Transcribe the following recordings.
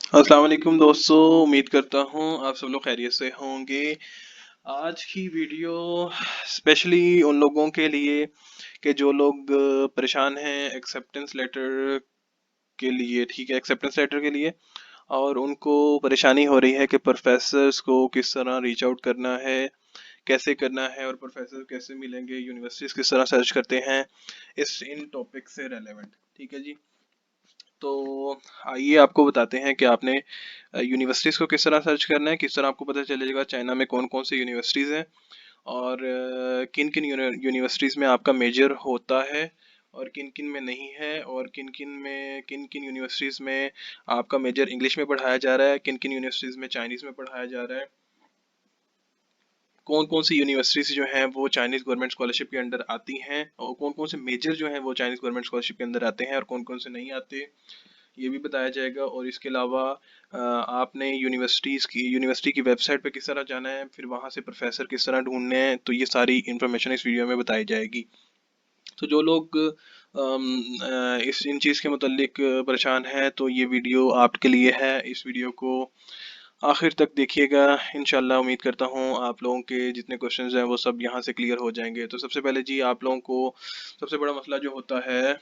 अस्सलाम वालेकुम दोस्तों, उम्मीद करता हूँ आप सब लोग खैरियत से होंगे। आज की वीडियो स्पेशली उन लोगों के लिए कि जो लोग परेशान हैं एक्सेप्टेंस लेटर के लिए, ठीक है, एक्सेप्टेंस लेटर के लिए, और उनको परेशानी हो रही है कि प्रोफेसर्स को किस तरह रीच आउट करना है, कैसे करना है, और प्रोफेसर कैसे मिलेंगे, यूनिवर्सिटीज किस तरह सर्च करते हैं, इस इन टॉपिक से रेलेवेंट। ठीक है जी। तो आइए आपको बताते हैं कि आपने यूनिवर्सिटीज़ को किस तरह सर्च करना है, किस तरह आपको पता चलेगा चाइना में कौन कौन से यूनिवर्सिटीज़ हैं, और किन किन यूनिवर्सिटीज़ में आपका मेजर होता है और किन किन में नहीं है, और किन किन यूनिवर्सिटीज़ में आपका मेजर इंग्लिश में पढ़ाया जा रहा है, किन किन यूनिवर्सिटीज़ में चाइनीज़ में पढ़ाया जा रहा है, कौन कौन सी यूनिवर्सिटीज़ जो हैं वो चाइनीज़ गवर्नमेंट स्कॉलरशिप के अंदर आती हैं, और कौन कौन से मेजर जो हैं वो चाइनीज़ गवर्नमेंट स्कॉलरशिप के अंदर आते हैं और कौन कौन से नहीं आते, ये भी बताया जाएगा। और इसके अलावा आपने यूनिवर्सिटी की वेबसाइट पे किस तरह जाना है, फिर वहाँ से प्रोफेसर किस तरह ढूंढने हैं, तो ये सारी इन्फॉर्मेशन इस वीडियो में बताई जाएगी। तो जो लोग इस इन चीज़ के मुतल्लिक परेशान हैं तो ये वीडियो आपके लिए है। इस वीडियो को आखिर तक देखिएगा। इंशाल्लाह उम्मीद करता हूँ आप लोगों के जितने क्वेश्चंस हैं वो सब यहाँ से क्लियर हो जाएंगे। तो सबसे पहले जी, आप लोगों को सबसे बड़ा मसला जो होता है,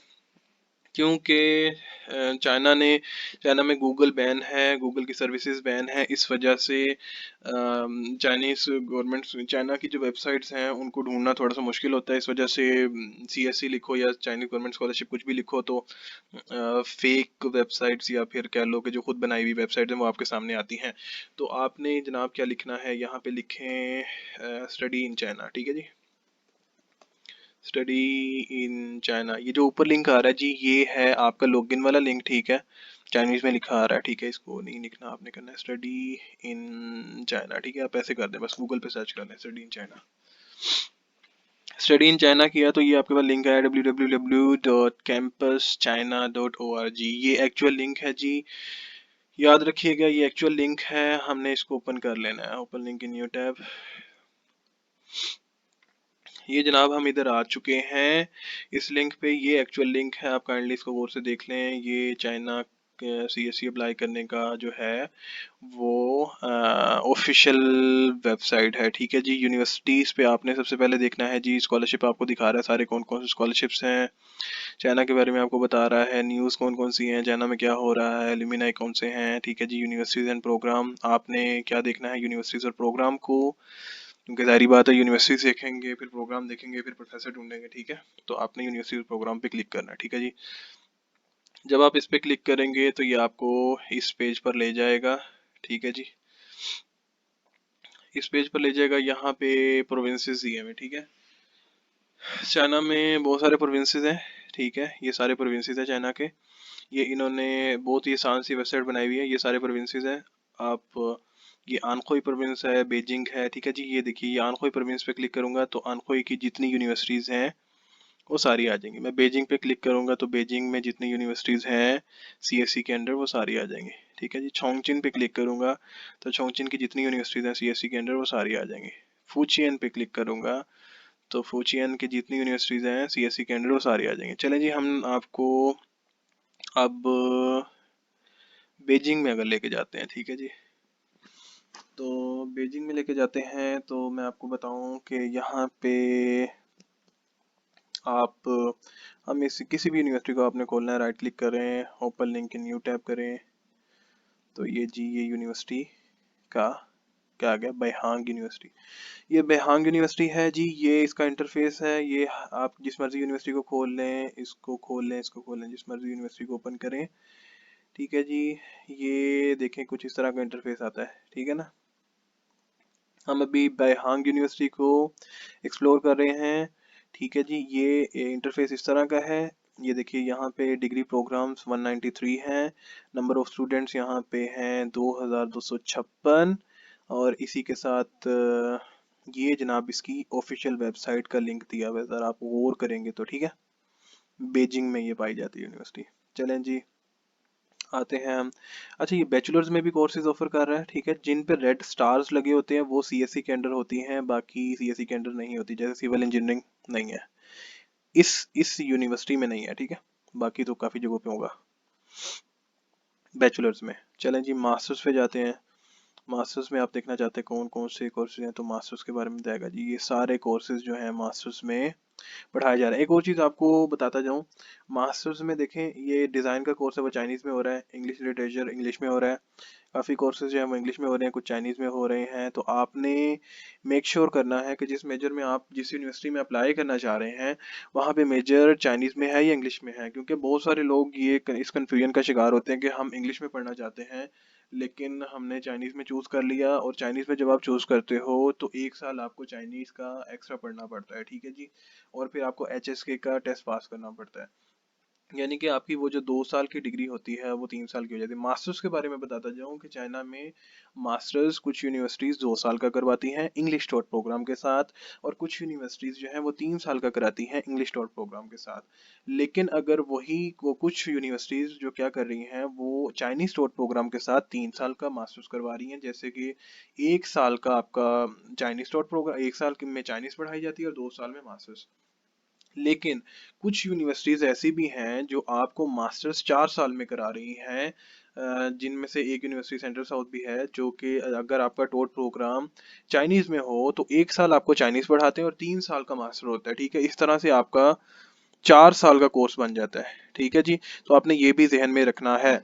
क्योंकि चाइना में गूगल बैन है, गूगल की सर्विसेज बैन है, इस वजह से चाइनीज गवर्नमेंट, चाइना की जो वेबसाइट्स हैं उनको ढूंढना थोड़ा सा मुश्किल होता है। इस वजह से सीएससी लिखो या चाइनीज गवर्नमेंट स्कॉलरशिप कुछ भी लिखो तो फेक वेबसाइट्स या फिर कह लो कि जो खुद बनाई हुई वेबसाइट हैं वो आपके सामने आती हैं। तो आपने जनाब क्या लिखना है, यहाँ पे लिखें स्टडी इन चाइना। ठीक है जी, स्टडी इन चाइना। ये जो ऊपर लिंक आ रहा है जी, ये है आपका लॉगिन वाला लिंक। ठीक है, चाइनीज में लिखा आ रहा है। ठीक है, इसको नहीं लिखना, आपने करना है स्टडी इन चाइना। ठीक है, आप ऐसे कर दें, बस गूगल पे सर्च कर लें study in China. Study in China किया तो ये आपके पास लिंक आया www.campuschina.org। ये एक्चुअल लिंक है जी, याद रखिएगा, ये एक्चुअल लिंक है। हमने इसको ओपन कर लेना है, open link in new tab. ये जनाब हम इधर आ चुके हैं इस लिंक पे। ये एक्चुअल लिंक है, आप काइंडली इसको गौर से देख लें। ये चाइना सीएससी अप्लाई करने का जो है वो ऑफिशियल वेबसाइट है। ठीक है जी, यूनिवर्सिटीज़ पे आपने सबसे पहले देखना है जी, स्कॉलरशिप आपको दिखा रहा है सारे कौन कौन से स्कॉलरशिप्स हैं, चाइना के बारे में आपको बता रहा है, न्यूज़ कौन कौन सी हैं, चाइना में क्या हो रहा है, एलुमिनाई कौन से हैं। ठीक है जी, यूनिवर्सिटीज़ एंड प्रोग्राम आपने क्या देखना है, यूनिवर्सिटीज़ और प्रोग्राम को, क्योंकि सारी बात है यूनिवर्सिटी देखेंगे फिर प्रोग्राम देखेंगे फिर प्रोफेसर ढूंढेंगे। ठीक है, तो आपने यूनिवर्सिटी प्रोग्राम पे क्लिक करना है। ठीक है जी, जब आप इस पे क्लिक करेंगे तो ये आपको इस पेज पर ले जाएगा। ठीक है जी, इस पेज पर ले जाएगा, यहाँ पे प्रोविंसेस दिए हुए। ठीक है, चाइना में बहुत सारे प्रोविंसेस हैं। ठीक है, ये सारे प्रोविंसेस हैं चाइना के। ये इन्होंने बहुत ही आसान सी वेबसाइट बनाई हुई है। ये सारे प्रोविंसेस हैं। आप ये आनखोई प्रोविंस है, बीजिंग है। ठीक है जी, ये देखिए, ये आनखोई प्रोविंस पे क्लिक करूंगा तो आनखोई की जितनी यूनिवर्सिटीज़ हैं वो सारी आ जाएंगी। मैं बीजिंग पे क्लिक करूंगा तो बीजिंग में जितनी यूनिवर्सिटीज़ हैं सीएससी के अंडर वो सारी आ जाएंगी। ठीक है जी, छोंगचिन पे क्लिक करूंगा तो छोंगचिन की जितनी यूनिवर्सिटीज़ हैं सीएससी के अंडर वो सारी आ जाएंगी। फूचियन पे क्लिक करूंगा तो फूचियन की जितनी यूनिवर्सिटीज़ हैं सीएससी के अंडर वो सारी आ जाएंगी। चलें जी, हम आपको अब बीजिंग में अगर लेके जाते हैं। ठीक है जी, तो बीजिंग में लेके जाते हैं तो मैं आपको बताऊं कि यहाँ पे आप हम इस किसी भी यूनिवर्सिटी को आपने खोलना है, राइट क्लिक करें, open link in new tab करें, तो ये जी, ये यूनिवर्सिटी का क्या आ गया, बेहांग यूनिवर्सिटी। ये बेहांग यूनिवर्सिटी है जी, ये इसका इंटरफेस है। ये आप जिस मर्जी यूनिवर्सिटी को खोल लें, इसको खोल लें, इसको खोल लें, जिस मर्जी यूनिवर्सिटी को ओपन करें। ठीक है जी, ये देखें कुछ इस तरह का इंटरफेस आता है। ठीक है ना, हम अभी बेहांग यूनिवर्सिटी को एक्सप्लोर कर रहे हैं। ठीक है जी, ये इंटरफेस इस तरह का है। ये देखिए, यहाँ पे डिग्री प्रोग्राम्स 193 हैं, नंबर ऑफ स्टूडेंट्स यहाँ पे हैं 2256, और इसी के साथ ये जनाब इसकी ऑफिशियल वेबसाइट का लिंक दिया हुआ है। ज़रा आप गौर करेंगे तो। ठीक है, बीजिंग में ये पाई जाती है यूनिवर्सिटी। चलें जी, आते हैं हम। अच्छा, ये बैचलर्स में भी कोर्सेज ऑफर कर रहा है। ठीक है, जिन पे रेड स्टार्स लगे होते हैं वो सीएससी के अंडर होती हैं, बाकी सीएससी के अंडर नहीं होती। जैसे सिविल इंजीनियरिंग नहीं है, इस यूनिवर्सिटी में नहीं है। ठीक है, बाकी तो काफ़ी जगहों पे होगा। बैचलर्स में। चलें जी मास्टर्स पे जाते हैं। मास्टर्स में आप देखना चाहते हैं कौन कौन से कोर्सेज हैं, तो मास्टर्स के बारे में बताएगा जी। ये सारे कोर्सेज जो हैं मास्टर्स में पढ़ाया जा रहा है। एक और चीज़ आपको बताता जाऊँ, मास्टर्स में देखें ये डिज़ाइन का कोर्स है वो चाइनीज़ में हो रहा है, इंग्लिश लिटरेचर इंग्लिश में हो रहा है, काफ़ी कोर्सेज जो हैं वो इंग्लिश में हो रहे हैं, कुछ चाइनीज़ में हो रहे हैं। तो आपने मेक श्योर करना है कि जिस मेजर में आप जिस यूनिवर्सिटी में अप्लाई करना चाह रहे हैं वहाँ पे मेजर चाइनीज़ में है या इंग्लिश में है, क्योंकि बहुत सारे लोग ये इस कन्फ्यूजन का शिकार होते हैं कि हम इंग्लिश में पढ़ना चाहते हैं लेकिन हमने चाइनीज़ में चूज़ कर लिया, और चाइनीज़ में जब आप चूज़ करते हो तो 1 साल आपको चाइनीज़ का एक्स्ट्रा पढ़ना पड़ता है, ठीक है जी। और फिर आपको HSK का टेस्ट पास करना पड़ता है, यानी कि आपकी वो जो 2 साल की डिग्री होती है वो 3 साल की हो जाती है। मास्टर्स के बारे में बताता जाऊँ कि चाइना में मास्टर्स कुछ यूनिवर्सिटीज़ 2 साल का करवाती हैं इंग्लिश टॉट प्रोग्राम के साथ, और कुछ यूनिवर्सिटीज़ जो हैं वो 3 साल का कराती हैं इंग्लिश टॉट प्रोग्राम के साथ। लेकिन अगर वही वो कुछ यूनिवर्सिटीज़ जो क्या कर रही हैं वो चाइनीज़ टॉट प्रोग्राम के साथ 3 साल का मास्टर्स करवा रही हैं, जैसे कि 1 साल का आपका चाइनीज़ टॉट प्रोग्राम, 1 साल में चाइनीज़ पढ़ाई जाती है और 2 साल में मास्टर्स। लेकिन कुछ यूनिवर्सिटीज ऐसी भी हैं जो आपको मास्टर्स 4 साल में करा रही हैं, जिनमें से एक यूनिवर्सिटी सेंट्रल साउथ भी है, जो कि अगर आपका टोट प्रोग्राम चाइनीज में हो तो 1 साल आपको चाइनीज पढ़ाते हैं और 3 साल का मास्टर होता है, ठीक है। इस तरह से आपका 4 साल का कोर्स बन जाता है, ठीक है जी। तो आपने ये भी जहन में रखना है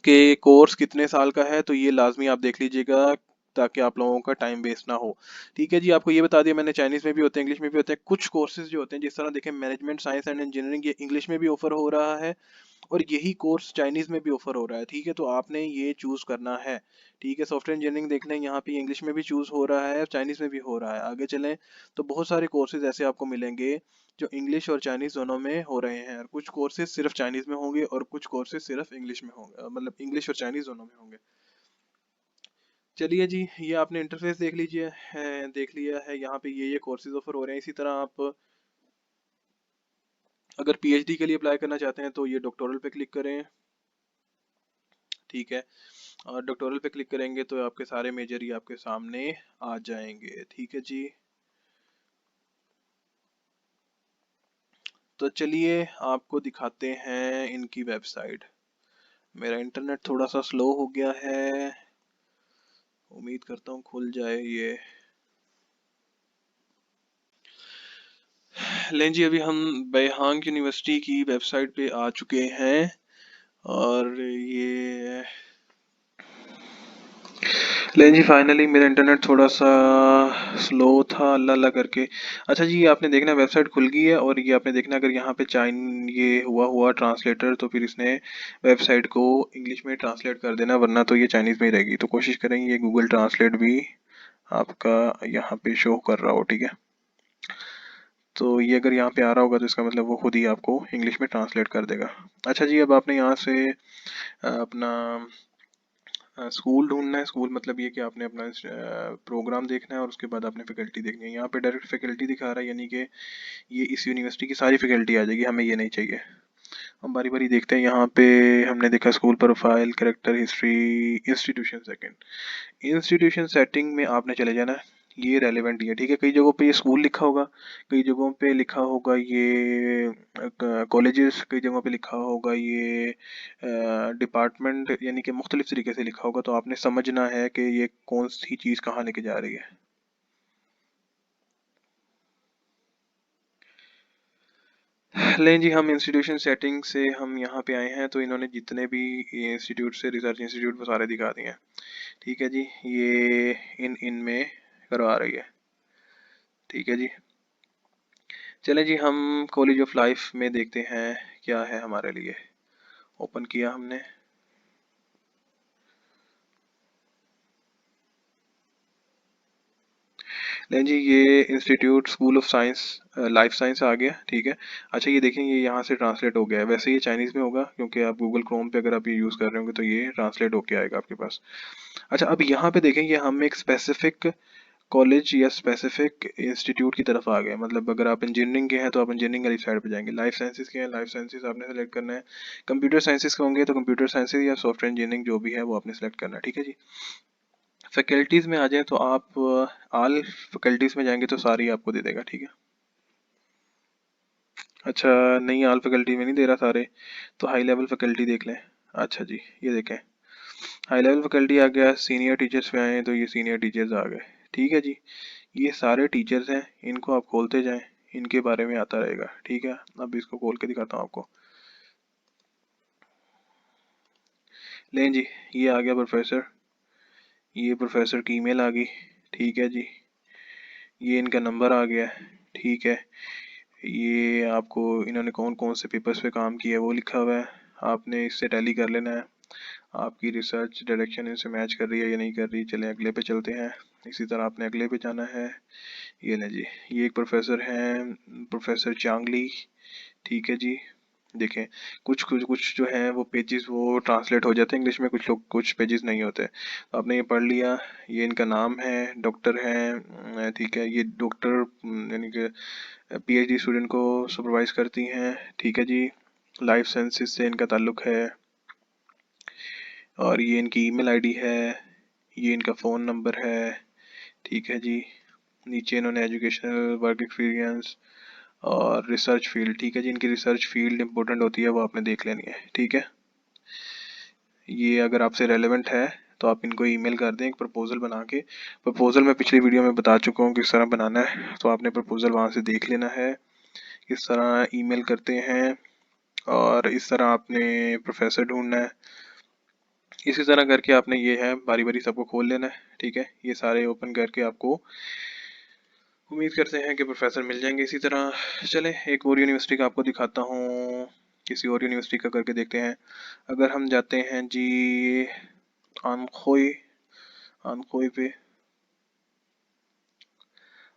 कि कोर्स कितने साल का है, तो ये लाजमी आप देख लीजिएगा ताकि आप लोगों का टाइम वेस्ट ना हो, ठीक है जी। आपको ये बता दिया मैंने, चाइनीज़ में भी होते हैं इंग्लिश में भी होते हैं। कुछ कोर्सेज जो होते हैं जिस तरह देखें मैनेजमेंट साइंस एंड इंजीनियरिंग, ये इंग्लिश में भी ऑफर हो रहा है और यही कोर्स चाइनीज में भी ऑफर हो रहा है, ठीक है। तो आपने ये चूज करना है, ठीक है। सॉफ्टवेयर इंजीनियरिंग देख लें, यहाँ पे इंग्लिश में भी चूज हो रहा है, चाइनीज में भी हो रहा है। आगे चलें तो बहुत सारे कोर्सेज ऐसे आपको मिलेंगे जो इंग्लिश और चाइनीज दोनों में हो रहे हैं, और कुछ कोर्सेज सिर्फ चाइनीज में होंगे और कुछ कोर्सेज सिर्फ इंग्लिश में होंगे, मतलब इंग्लिश और चाइनीज दोनों में होंगे। चलिए जी, ये आपने इंटरफेस देख लीजिए है, देख लिया है, यहाँ पे ये कोर्सेज ऑफर हो रहे हैं। इसी तरह आप अगर PhD के लिए अप्लाई करना चाहते हैं तो ये डॉक्टोरल पे क्लिक करें, ठीक है। और डॉक्टोरल पे क्लिक करेंगे तो आपके सारे मेजर ही आपके सामने आ जाएंगे, ठीक है जी। तो चलिए आपको दिखाते हैं इनकी वेबसाइट। मेरा इंटरनेट थोड़ा सा स्लो हो गया है, उम्मीद करता हूँ खुल जाए ये। लें जी, अभी हम बेहांग यूनिवर्सिटी की वेबसाइट पे आ चुके हैं, और ये लें जी, फाइनली मेरा इंटरनेट थोड़ा सा स्लो था अल्लाह अल्लाह करके। अच्छा जी, ये आपने देखना वेबसाइट खुल गई है, और ये आपने देखना अगर यहाँ पे चाइन ये हुआ हुआ ट्रांसलेटर तो फिर इसने वेबसाइट को इंग्लिश में ट्रांसलेट कर देना, वरना तो ये चाइनीज़ में ही रहेगी। तो कोशिश करेंगे ये गूगल ट्रांसलेट भी आपका यहाँ पे शो कर रहा हो, ठीक है। तो ये अगर यहाँ पे आ रहा होगा तो इसका मतलब वो खुद ही आपको इंग्लिश में ट्रांसलेट कर देगा। अच्छा जी, अब आपने यहाँ से अपना स्कूल ढूंढना है। स्कूल मतलब ये कि आपने अपना प्रोग्राम देखना है और उसके बाद आपने फैकल्टी देखनी है। यहाँ पे डायरेक्ट फैकल्टी दिखा रहा है, यानी कि ये इस यूनिवर्सिटी की सारी फैकल्टी आ जाएगी, हमें ये नहीं चाहिए। हम बारी बारी देखते हैं। यहाँ पे हमने देखा school profile, character history, institution second. Institution setting में आपने चले जाना है, ये रेलेवेंट ही है, ठीक है। कई जगहों पे ये स्कूल लिखा होगा, कई जगहों पे लिखा होगा ये कॉलेजेस, कई जगहों पे लिखा होगा ये डिपार्टमेंट, यानी कि मुख्तलिफ तरीके से लिखा होगा। तो आपने समझना है कि ये कौन सी चीज़ कहाँ लेके जा रही है। लें जी, हम इंस्टीट्यूशन सेटिंग से हम यहाँ पे आए हैं, तो इन्होंने जितने भी इंस्टीट्यूट से रिसर्च इंस्टीट्यूट वो सारे दिखा दिए हैं, ठीक है जी। ये इन में करवा रही है, ठीक है जी। चलें जी, हम कॉलेज ऑफ लाइफ में देखते हैं क्या है हमारे लिए। ओपन किया हमने। लें जी, ये institute school of science life science आ गया, ठीक है। अच्छा ये देखें, ये यहाँ से ट्रांसलेट हो गया है। वैसे ये चाइनीज़ में होगा क्योंकि आप गूगल क्रोम पे अगर आप ये यूज़ कर रहे होंगे तो ये ट्रांसलेट होके आएगा आपके पास। अच्छा, अब यहाँ पे देखें, ये हम एक स्पेसिफिक कॉलेज या स्पेसिफिक इंस्टीट्यूट की तरफ आ गए। मतलब अगर आप इंजीनियरिंग के हैं तो आप इंजीनियरिंग वाली साइड पे जाएंगे, लाइफ साइंसेज के हैं लाइफ साइंसेज आपने सेलेक्ट करना है, कंप्यूटर साइंसेज के होंगे तो कंप्यूटर साइंसेज या सॉफ्टवेयर इंजीनियरिंग जो भी है वो आपने सेलेक्ट करना है, ठीक है जी। फैकल्टीज़ में आ जाए तो आप ऑल फैकल्टीज़ में जाएंगे तो सारी आपको दे देगा, ठीक है। अच्छा, नहीं ऑल फैकल्टी में नहीं दे रहा सारे, तो हाई लेवल फैकल्टी देख लें। अच्छा जी, ये देखें हाई लेवल फैकल्टी आ गया, सीनियर टीचर्स पे आए तो ये सीनियर टीचर्स आ गए। ठीक है जी, ये सारे टीचर्स हैं, इनको आप खोलते जाएं, इनके बारे में आता रहेगा। ठीक है, अब इसको खोल के दिखाता हूँ आपको। लें जी, ये आ गया प्रोफेसर, ये प्रोफेसर की ईमेल आ गई। ठीक है जी, ये इनका नंबर आ गया। ठीक है, ये आपको इन्होंने कौन कौन से पेपर्स पे काम किया है वो लिखा हुआ है, आपने इससे टैली कर लेना है। आपकी रिसर्च डायरेक्शन इनसे मैच कर रही है या नहीं कर रही। चलें अगले पे चलते हैं, इसी तरह आपने अगले पे जाना है। ये लें जी, ये एक प्रोफेसर हैं, प्रोफेसर चांगली। ठीक है जी, देखें कुछ कुछ कुछ जो है वो पेजेस वो ट्रांसलेट हो जाते हैं इंग्लिश में, कुछ लोग कुछ पेजेस नहीं होते। तो आपने ये पढ़ लिया। ये इनका नाम है, डॉक्टर हैं। ठीक है, ये डॉक्टर यानी कि पीएचडी स्टूडेंट को सुपरवाइज करती हैं। ठीक है जी, लाइफ साइंसेज से इनका ताल्लुक है। और ये इनकी ईमेल आईडी है, ये इनका फ़ोन नंबर है। ठीक है जी, नीचे इन्होंने एजुकेशनल वर्क एक्सपीरियंस और रिसर्च फील्ड। ठीक है जी, इनकी रिसर्च फील्ड इंपॉर्टेंट होती है, वो आपने देख लेनी है। ठीक है, ये अगर आपसे रेलेवेंट है तो आप इनको ईमेल कर दें एक प्रपोजल बना के। प्रपोजल मैं पिछली वीडियो में बता चुका हूँ किस तरह बनाना है, तो आपने प्रपोजल वहाँ से देख लेना है। इस तरह ईमेल करते हैं और इस तरह आपने प्रोफेसर ढूंढना है। इसी तरह करके आपने ये है बारी बारी सबको खोल लेना है। ठीक है, ये सारे ओपन करके आपको उम्मीद करते हैं कि प्रोफेसर मिल जाएंगे इसी तरह। चले एक और यूनिवर्सिटी का आपको दिखाता हूँ, किसी और यूनिवर्सिटी का करके देखते हैं। अगर हम जाते हैं जी आनखोई, आनखोई पे,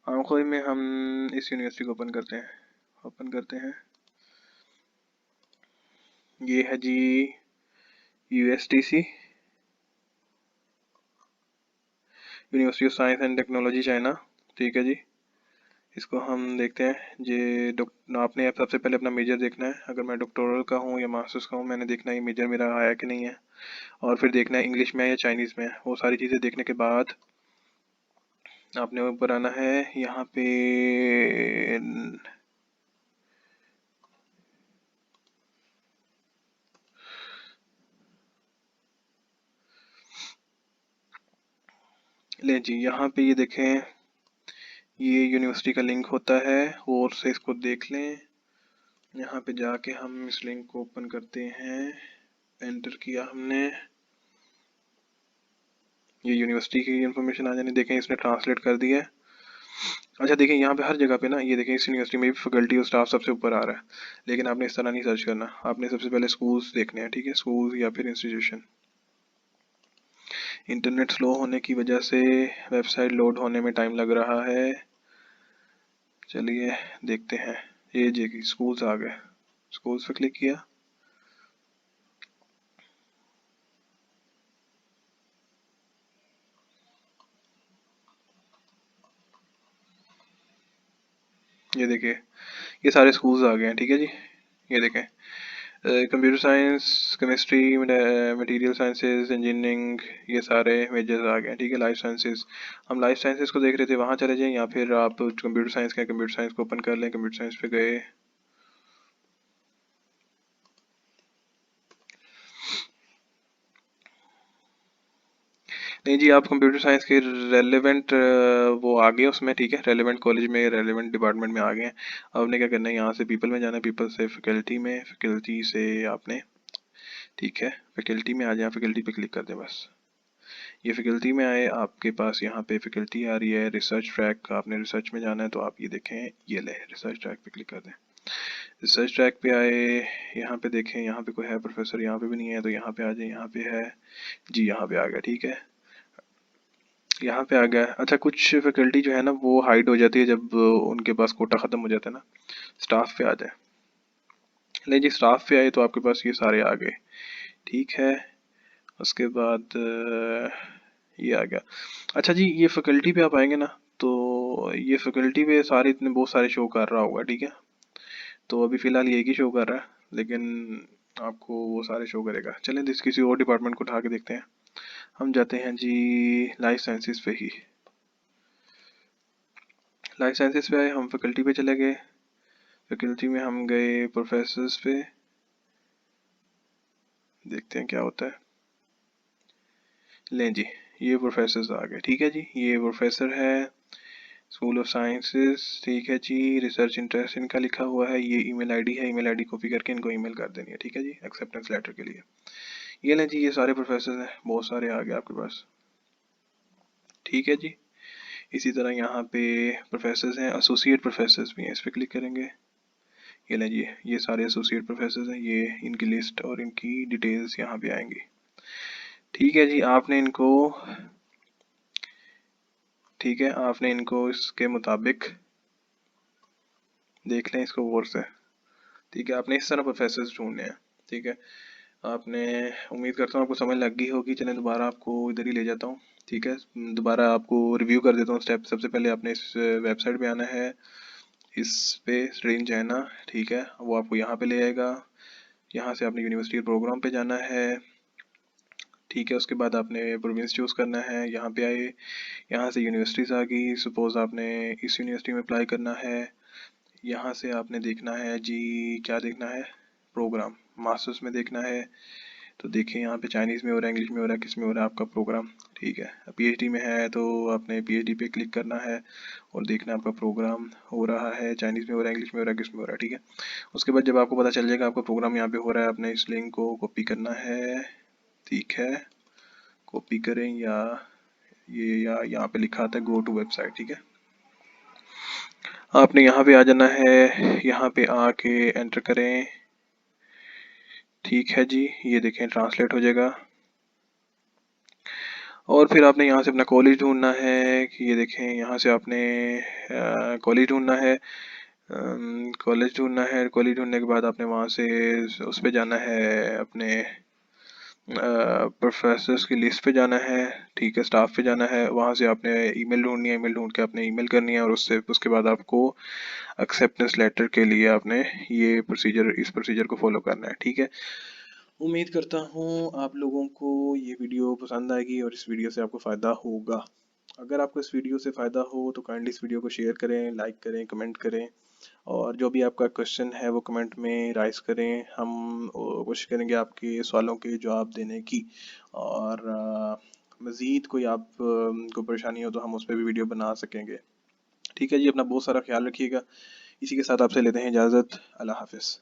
आनखोई में हम इस यूनिवर्सिटी को ओपन करते हैं, ओपन करते हैं। ये है जी USTC, university of science and technology China. ठीक है जी, इसको हम देखते हैं। ये आपने सबसे पहले अपना मेजर देखना है। अगर मैं डॉक्टोरल का हूँ या मास्टर्स का हूँ, मैंने देखना है मेजर मेरा आया कि नहीं है, और फिर देखना है इंग्लिश में है या चाइनीज़ में है। वो सारी चीज़ें देखने के बाद आपने ऊपर आना है। यहाँ पे ले जी, यहाँ पे ये देखें, ये यूनिवर्सिटी का लिंक होता है, और से इसको देख लें। यहाँ पे जाके हम इस लिंक को ओपन करते हैं, एंटर किया हमने, ये यूनिवर्सिटी की इन्फॉर्मेशन आ जानी। देखें इसने ट्रांसलेट कर दिया है। अच्छा देखें यहाँ पे हर जगह पे ना, ये देखें इस यूनिवर्सिटी में भी फैकल्टी और स्टाफ सबसे ऊपर आ रहा है, लेकिन आपने इस तरह नहीं सर्च करना। आपने सबसे पहले स्कूल्स देखने हैं। ठीक है, स्कूल या फिर इंस्टीट्यूशन। इंटरनेट स्लो होने की वजह से वेबसाइट लोड होने में टाइम लग रहा है। चलिए देखते हैं। ये जी स्कूल्स आ गए, स्कूल्स पे क्लिक किया। ये देखिए ये सारे स्कूल्स आ गए हैं। ठीक है जी, ये देखें computer science, chemistry, material sciences, engineering, ये सारे मेजर्स आ गए हैं। ठीक है, लाइफ साइंसेज, हम लाइफ साइंसेज को देख रहे थे, वहाँ चले जाएं, या फिर आप कंप्यूटर साइंस का कंप्यूटर साइंस को ओपन कर लें। कंप्यूटर साइंस पे गए, नहीं जी, आप कंप्यूटर साइंस के रेलेवेंट वो आ गए उसमें। ठीक है, रेलेवेंट कॉलेज में, रेलेवेंट डिपार्टमेंट में आ गए हैं। अब आपने क्या करना है, यहाँ से पीपल में जाना है, पीपल से फैकल्टी में, फैकल्टी से आपने, ठीक है फैकल्टी में आ जाए, फैकल्टी पे क्लिक कर दें बस। ये फैकल्टी में आए, आपके पास यहाँ पे फैकल्टी आ रही है, रिसर्च ट्रैक, आपने रिसर्च में जाना है, तो आप ये देखें, ये ले रिसर्च ट्रैक पे क्लिक कर दें। रिसर्च ट्रैक पे आए, यहाँ पे देखें, यहाँ पे कोई है प्रोफेसर, यहाँ पे भी नहीं है, तो यहाँ पे आ जाए, यहाँ पे है जी, यहाँ पे आ गया। ठीक है, यहाँ पे आ गया। अच्छा कुछ फैकल्टी जो है ना वो हाइड हो जाती है जब उनके पास कोटा ख़त्म हो जाता है ना। स्टाफ पे आ जाए, नहीं जी स्टाफ पे आए तो आपके पास ये सारे आ गए। ठीक है, उसके बाद ये आ गया। अच्छा जी, ये फैकल्टी पे आप आएंगे ना, तो ये फैकल्टी पे सारे इतने बहुत सारे शो कर रहा होगा। ठीक है, तो अभी फ़िलहाल ये एक ही शो कर रहा है, लेकिन आपको वो सारे शो करेगा। चलें जिस किसी और डिपार्टमेंट को उठा के देखते हैं। हम जाते हैं जी लाइफ साइंसेस पे ही। लाइफ साइंसेस पे आए, हम फैकल्टी पे चले गए, फैकल्टी में हम गए प्रोफेसर्स पे। देखते हैं क्या होता है। लें जी, ये प्रोफेसर आ गए। ठीक है जी, ये प्रोफेसर है स्कूल ऑफ साइंसेस। ठीक है जी, रिसर्च इंटरेस्ट इनका लिखा हुआ है, ये ईमेल आईडी है, ईमेल आईडी कॉपी करके इनको ईमेल कर देनी है। ठीक है जी, एक्सेप्टेंस लेटर के लिए। ये लें जी, ये सारे प्रोफेसर हैं, बहुत सारे आ गए आपके पास। ठीक है जी, इसी तरह यहाँ पे प्रोफेसर हैं, एसोसिएट प्रोफेसर भी हैं, इस पर क्लिक करेंगे। ये लें जी, ये सारे एसोसिएट प्रोफेसर हैं, ये इनकी लिस्ट और इनकी डिटेल्स यहाँ पे आएंगी। ठीक है जी, आपने इनको, ठीक है, आपने इनको इसके मुताबिक देख लें इसको गौर से। ठीक है, आपने इस तरह प्रोफेसर ढूंढने हैं। ठीक है, आपने, उम्मीद करता हूँ आपको समझ लग गई होगी। चलें दोबारा आपको इधर ही ले जाता हूँ। ठीक है, दोबारा आपको रिव्यू कर देता हूँ स्टेप। सबसे पहले आपने इस वेबसाइट पे आना है, इस पे स्ट्रीम जाना। ठीक है, वो आपको यहाँ पे ले आएगा। यहाँ से आपने यूनिवर्सिटी प्रोग्राम पे जाना है। ठीक है, उसके बाद आपने प्रोविंस चूज़ करना है, यहाँ पे आए, यहाँ से यूनिवर्सिटीज़ आ गई। सपोज आपने इस यूनिवर्सिटी में अप्लाई करना है। यहाँ से आपने देखना है जी, क्या देखना है, प्रोग्राम मास्टर्स में देखना है। तो देखिए यहाँ पे चाइनीज़ में हो रहा है, इंग्लिश में हो रहा है, किस में हो रहा है आपका प्रोग्राम। ठीक है, पीएचडी में है तो आपने पीएचडी पे क्लिक करना है और देखना आपका प्रोग्राम हो रहा है, चाइनीज़ में हो रहा है, इंग्लिश में हो रहा है, किस में हो रहा है। ठीक है, उसके बाद जब आपको पता चल जाएगा आपका प्रोग्राम यहाँ पे हो रहा है, आपने इस लिंक को कॉपी करना है। ठीक है, कॉपी करें, या ये, या यहाँ पे लिखा आता है गो टू वेबसाइट। ठीक है, आपने यहाँ पे आ जाना है, यहाँ पे आके एंटर करें। ठीक है जी, ये देखें ट्रांसलेट हो जाएगा। और फिर आपने यहाँ से अपना कॉलेज ढूंढना है कि ये देखें, यहाँ से आपने कॉलेज ढूंढना है, कॉलेज ढूंढना है। कॉलेज ढूंढने के बाद आपने वहाँ से उस पे जाना है, अपने प्रोफेसर्स की लिस्ट पे जाना है। ठीक है, स्टाफ पे जाना है, वहाँ से आपने ईमेल ढूंढनी है, ईमेल ढूंढ के आपने ईमेल करनी है, और उससे उसके बाद आपको एक्सेप्टेंस लेटर के लिए आपने ये प्रोसीजर, इस प्रोसीजर को फॉलो करना है। ठीक है, उम्मीद करता हूँ आप लोगों को ये वीडियो पसंद आएगी और इस वीडियो से आपको फ़ायदा होगा। अगर आपको इस वीडियो से फ़ायदा हो तो काइंडली इस वीडियो को शेयर करें, लाइक करें, कमेंट करें, और जो भी आपका क्वेश्चन है वो कमेंट में राइज करें। हम कोशिश करेंगे आपके सवालों के जवाब देने की। और मज़ीद कोई आप को परेशानी हो तो हम उस पर भी वीडियो बना सकेंगे। ठीक है जी, अपना बहुत सारा ख्याल रखिएगा। इसी के साथ आपसे लेते हैं इजाज़त। अल्लाह हाफिज़।